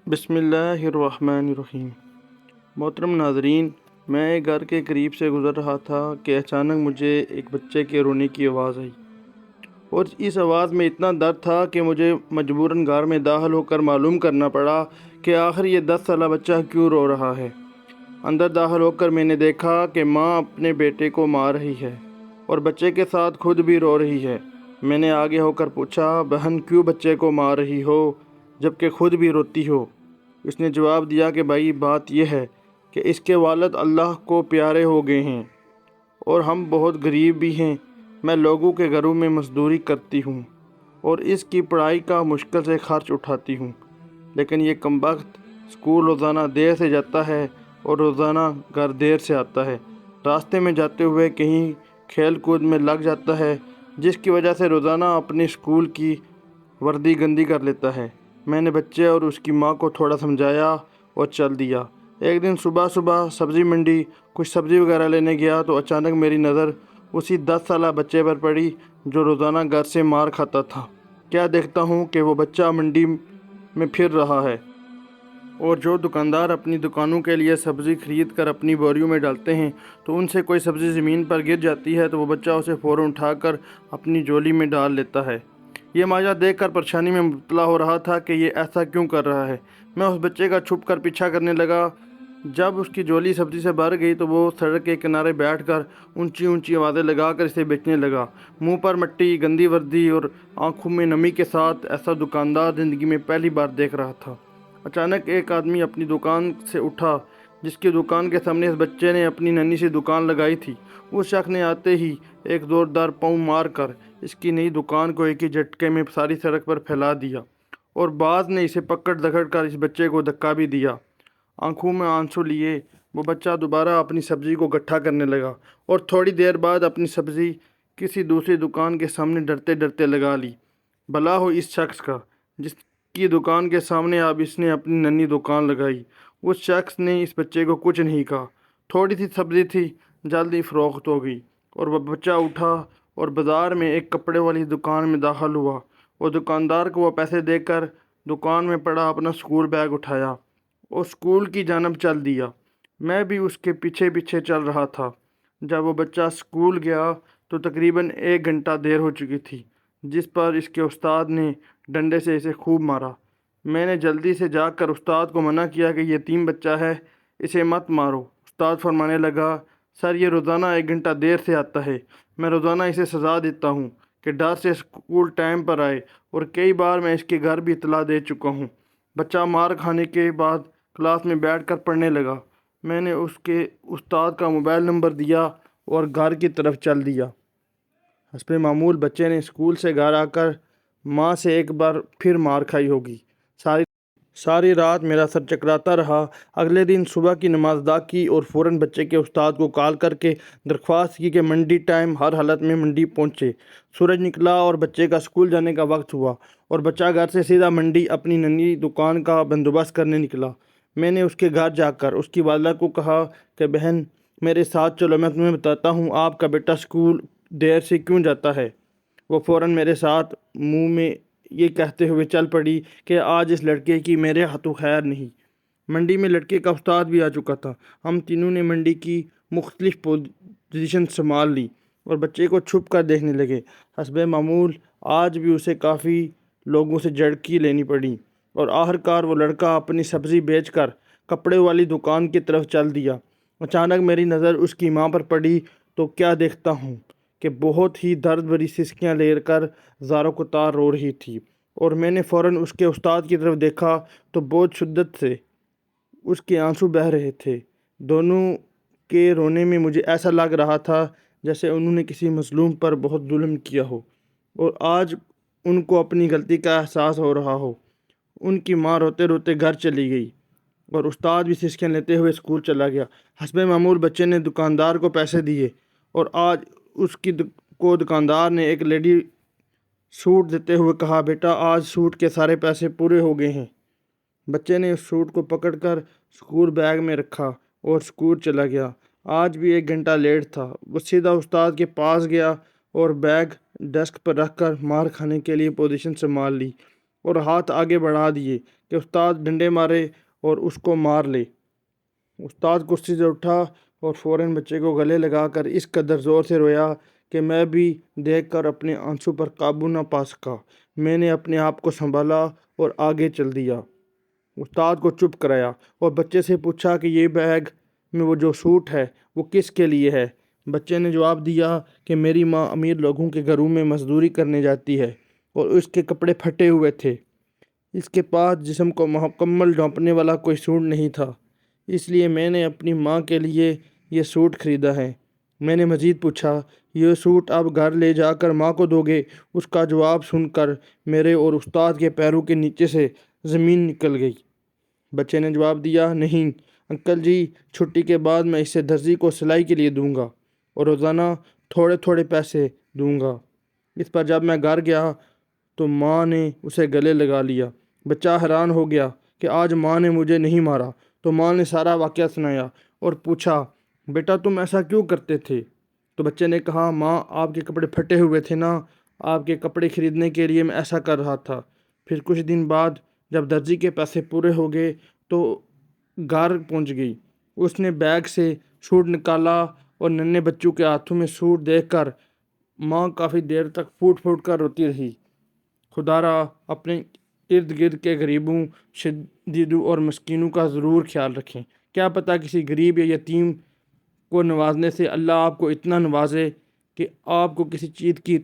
بسم اللہ الرحمن الرحیم۔ محترم ناظرین، میں ایک گھر کے قریب سے گزر رہا تھا کہ اچانک مجھے ایک بچے کے رونے کی آواز آئی، اور اس آواز میں اتنا درد تھا کہ مجھے مجبوراً گھر میں داخل ہو کر معلوم کرنا پڑا کہ آخر یہ 10 سالہ بچہ کیوں رو رہا ہے۔ اندر داخل ہو کر میں نے دیکھا کہ ماں اپنے بیٹے کو مار رہی ہے اور بچے کے ساتھ خود بھی رو رہی ہے۔ میں نے آگے ہو کر پوچھا، بہن کیوں بچے کو مار رہی ہو جبکہ خود بھی روتی ہو؟ اس نے جواب دیا کہ بھائی بات یہ ہے کہ اس کے والد اللہ کو پیارے ہو گئے ہیں اور ہم بہت غریب بھی ہیں۔ میں لوگوں کے گھروں میں مزدوری کرتی ہوں اور اس کی پڑھائی کا مشکل سے خرچ اٹھاتی ہوں، لیکن یہ کمبخت اسکول روزانہ دیر سے جاتا ہے اور روزانہ گھر دیر سے آتا ہے۔ راستے میں جاتے ہوئے کہیں کھیل کود میں لگ جاتا ہے، جس کی وجہ سے روزانہ اپنی اسکول کی وردی گندی کر لیتا ہے۔ میں نے بچے اور اس کی ماں کو تھوڑا سمجھایا اور چل دیا۔ ایک دن صبح سبزی منڈی کچھ سبزی وغیرہ لینے گیا تو اچانک میری نظر اسی 10 سالہ بچے پر پڑی جو روزانہ گھر سے مار کھاتا تھا۔ کیا دیکھتا ہوں کہ وہ بچہ منڈی میں پھر رہا ہے، اور جو دکاندار اپنی دکانوں کے لیے سبزی خرید کر اپنی بوریوں میں ڈالتے ہیں تو ان سے کوئی سبزی زمین پر گر جاتی ہے تو وہ بچہ اسے فوراً اٹھا کر اپنی جولی میں ڈال لیتا ہے۔ یہ ماجرا دیکھ کر پریشانی میں مبتلا ہو رہا تھا کہ یہ ایسا کیوں کر رہا ہے۔ میں اس بچے کا چھپ کر پیچھا کرنے لگا۔ جب اس کی جولی سبزی سے بھر گئی تو وہ سڑک کے کنارے بیٹھ کر اونچی اونچی آوازیں لگا کر اسے بیچنے لگا۔ منہ پر مٹی، گندی وردی اور آنکھوں میں نمی کے ساتھ ایسا دکاندار زندگی میں پہلی بار دیکھ رہا تھا۔ اچانک ایک آدمی اپنی دکان سے اٹھا جس کی دکان کے سامنے اس بچے نے اپنی ننھی سی دکان لگائی تھی۔ اس شخص نے آتے ہی ایک زوردار پاؤں مار کر اس کی نئی دکان کو ایک ہی جھٹکے میں ساری سڑک پر پھیلا دیا، اور بعض نے اسے پکڑ دکڑ کر اس بچے کو دھکا بھی دیا۔ آنکھوں میں آنسو لیے وہ بچہ دوبارہ اپنی سبزی کو گٹھا کرنے لگا اور تھوڑی دیر بعد اپنی سبزی کسی دوسری دکان کے سامنے ڈرتے ڈرتے لگا لی۔ بھلا ہو اس شخص کا جس کی دکان کے سامنے اب اس نے اپنی ننھی دکان لگائی۔ اس شخص نے اس بچے کو کچھ نہیں کہا۔ تھوڑی سی سبزی تھی، جلدی فروخت ہو گئی اور وہ بچہ اٹھا اور بازار میں ایک کپڑے والی دکان میں داخل ہوا۔ وہ دکاندار کو وہ پیسے دے کر دکان میں پڑا اپنا اسکول بیگ اٹھایا اور اسکول کی جانب چل دیا۔ میں بھی اس کے پیچھے پیچھے چل رہا تھا۔ جب وہ بچہ اسکول گیا تو تقریباً 1 گھنٹہ دیر ہو چکی تھی، جس پر اس کے استاد نے ڈنڈے سے اسے خوب مارا۔ میں نے جلدی سے جا کر استاد کو منع کیا کہ یتیم بچہ ہے، اسے مت مارو۔ استاد فرمانے لگا، سر یہ روزانہ 1 گھنٹہ دیر سے آتا ہے، میں روزانہ اسے سزا دیتا ہوں کہ ڈر سے اسکول ٹائم پر آئے، اور کئی بار میں اس کے گھر بھی اطلاع دے چکا ہوں۔ بچہ مار کھانے کے بعد کلاس میں بیٹھ کر پڑھنے لگا۔ میں نے اس کے استاد کا موبائل نمبر دیا اور گھر کی طرف چل دیا۔ حسب معمول بچے نے اسکول سے گھر آ کر ماں سے ایک بار پھر مار کھائی ہوگی۔ ساری رات میرا سر چکراتا رہا۔ اگلے دن صبح کی نماز ادا کی اور فوراً بچے کے استاد کو کال کر کے درخواست کی کہ منڈی ٹائم ہر حالت میں منڈی پہنچے۔ سورج نکلا اور بچے کا اسکول جانے کا وقت ہوا اور بچہ گھر سے سیدھا منڈی اپنی ننھی دکان کا بندوبست کرنے نکلا۔ میں نے اس کے گھر جا کر اس کی والدہ کو کہا کہ بہن میرے ساتھ چلو، میں تمہیں بتاتا ہوں آپ کا بیٹا اسکول دیر سے کیوں جاتا ہے۔ وہ فوراً میرے ساتھ منہ میں یہ کہتے ہوئے چل پڑی کہ آج اس لڑکے کی میرے ہاتھوں خیر نہیں۔ منڈی میں لڑکے کا استاد بھی آ چکا تھا۔ ہم تینوں نے منڈی کی مختلف پوزیشن سنبھال لی اور بچے کو چھپ کر دیکھنے لگے۔ حسب معمول آج بھی اسے کافی لوگوں سے جھڑکی لینی پڑی اور آخرکار وہ لڑکا اپنی سبزی بیچ کر کپڑے والی دکان کی طرف چل دیا۔ اچانک میری نظر اس کی ماں پر پڑی تو کیا دیکھتا ہوں کہ بہت ہی درد بھری سسکیاں لے کر زاروں کو تار رو رہی تھی، اور میں نے فوراً اس کے استاد کی طرف دیکھا تو بہت شدت سے اس کے آنسو بہہ رہے تھے۔ دونوں کے رونے میں مجھے ایسا لگ رہا تھا جیسے انہوں نے کسی مظلوم پر بہت ظلم کیا ہو اور آج ان کو اپنی غلطی کا احساس ہو رہا ہو۔ ان کی ماں روتے روتے گھر چلی گئی اور استاد بھی سسکیاں لیتے ہوئے اسکول چلا گیا۔ حسب معمول بچے نے دکاندار کو پیسے دیے اور آج اس کی کو دکاندار نے ایک لیڈی سوٹ دیتے ہوئے کہا، بیٹا آج سوٹ کے سارے پیسے پورے ہو گئے ہیں۔ بچے نے اس سوٹ کو پکڑ کر اسکول بیگ میں رکھا اور اسکول چلا گیا۔ آج بھی 1 گھنٹہ لیٹ تھا۔ وہ سیدھا استاد کے پاس گیا اور بیگ ڈیسک پر رکھ کر مار کھانے کے لیے پوزیشن سنبھال لی۔ اور ہاتھ آگے بڑھا دیے کہ استاد ڈنڈے مارے اور اس کو مار لے۔ استاد کرسی سے اٹھا اور فوراً بچے کو گلے لگا کر اس قدر زور سے رویا کہ میں بھی دیکھ کر اپنے آنسو پر قابو نہ پا سکا۔ میں نے اپنے آپ کو سنبھالا اور آگے چل دیا۔ استاد کو چپ کرایا اور بچے سے پوچھا کہ یہ بیگ میں وہ جو سوٹ ہے وہ کس کے لیے ہے؟ بچے نے جواب دیا کہ میری ماں امیر لوگوں کے گھروں میں مزدوری کرنے جاتی ہے اور اس کے کپڑے پھٹے ہوئے تھے۔ اس کے پاس جسم کو مکمل ڈھانپنے والا کوئی سوٹ نہیں تھا، اس لیے میں نے اپنی ماں کے لیے یہ سوٹ خریدا ہے۔ میں نے مزید پوچھا، یہ سوٹ آپ گھر لے جا کر ماں کو دو گے؟ اس کا جواب سن کر میرے اور استاد کے پیروں کے نیچے سے زمین نکل گئی۔ بچے نے جواب دیا، نہیں انکل جی، چھٹی کے بعد میں اسے درزی کو سلائی کے لیے دوں گا اور روزانہ تھوڑے تھوڑے پیسے دوں گا۔ اس پر جب میں گھر گیا تو ماں نے اسے گلے لگا لیا۔ بچہ حیران ہو گیا کہ آج ماں نے مجھے نہیں مارا، تو ماں نے سارا واقعہ سنایا اور پوچھا، بیٹا تم ایسا کیوں کرتے تھے؟ تو بچے نے کہا، ماں آپ کے کپڑے پھٹے ہوئے تھے نا، آپ کے کپڑے خریدنے کے لیے میں ایسا کر رہا تھا۔ پھر کچھ دن بعد جب درزی کے پیسے پورے ہو گئے تو گھر پہنچ گئی۔ اس نے بیگ سے سوٹ نکالا اور ننھے بچوں کے ہاتھوں میں سوٹ دیکھ کر ماں کافی دیر تک پھوٹ پھوٹ کر روتی رہی۔ خدا را اپنے ارد گرد کے غریبوں، شدیدوں اور مسکینوں کا ضرور خیال رکھیں۔ کیا پتہ کسی غریب یا یتیم کو نوازنے سے اللہ آپ کو اتنا نوازے کہ آپ کو کسی چیز کی